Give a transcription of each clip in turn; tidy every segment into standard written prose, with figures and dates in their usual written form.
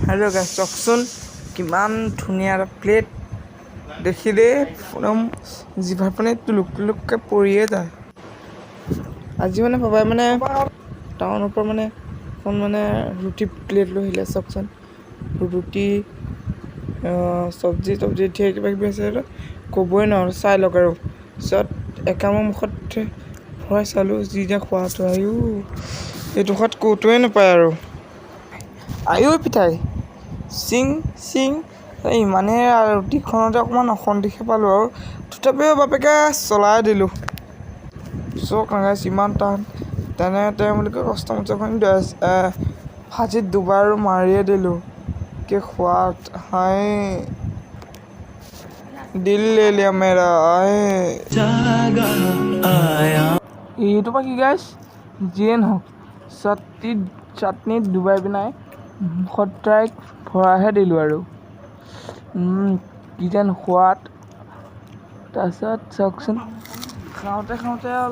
আৰু গাইছ চাওকচোন কিমান ধুনীয়া এটা প্লেট দেখিলে একদম জিভাৰ পানী টুলুক টুলুককৈ পৰিয়ে যায়। আজি মানে পাপাই মানে টাউনৰ পৰা মানে এখন মানে ৰুটি প্লেট লৈ আহিলে চাওকচোন। ৰুটি চব্জি ধেৰ কিবা কিবি আছে ক'বই নোৱাৰোঁ, চাই লওক আৰু পিছত একামৰ মুখত ভৰাই চালোঁ যি যে খোৱাটো আয়ো এইটো খোৱাত ক'তোৱে নাপায় আৰু আয়ো পিঠাই চিং চিং ইমানেই ৰুটিখনতে অকণমান অসন্তিহে পালোঁ আৰু তথাপিও বাপেকে চলাই দিলোঁ। চক নাগাইছ ইমান টান তেওঁ বুলি কৈ কষ্টমষ্টখন ভাজিত দুবাৰ মাৰিয়ে দিলোঁ কি সোৱাদ হাই দিল লে লিয়া মেৰা এইটো পৰা কি গাইছ যিয়ে নহওক চাটনিত ডুবাই পিনাই সদায় ভৰাইহে দিলোঁ আৰু কি যেন সোৱাদ। তাৰপিছত চাওকচোন খাওঁতে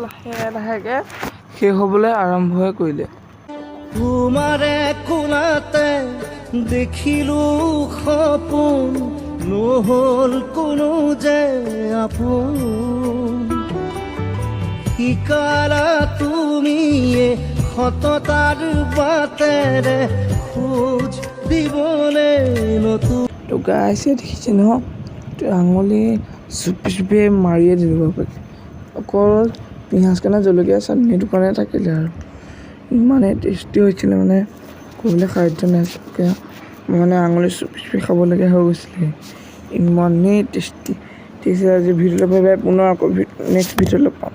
লাহেকৈ শেষ হ'বলৈ আৰম্ভই কৰিলে। তোমাৰে কোলাতে দেখিলোঁ সপোন নহ'ল কোনো যে আপোন শিকালা তুমিয়ে সততাৰ বাটেৰে খোজ দিবলৈ নতুন তো গাইছে দেখিছে নহয় আঙুলি চুপি মাৰিয়ে দিলোঁ বাপেকে। অকল পিঁয়াজ কাৰণে জলকীয়া চাটনিটো কাৰণে থাকিলে আৰু ইমানেই টেষ্টি হৈছিলে মানে ক'বলৈ সাধ্য নাই। মানে আঙুলি চুপি খাবলগীয়া হৈ গৈছিলে ইমানেই টেষ্টি। ঠিক আছে আজি ভিডিঅ'টো পুনৰ আকৌ নেক্সট ভিডিঅ'ত লগ পাম।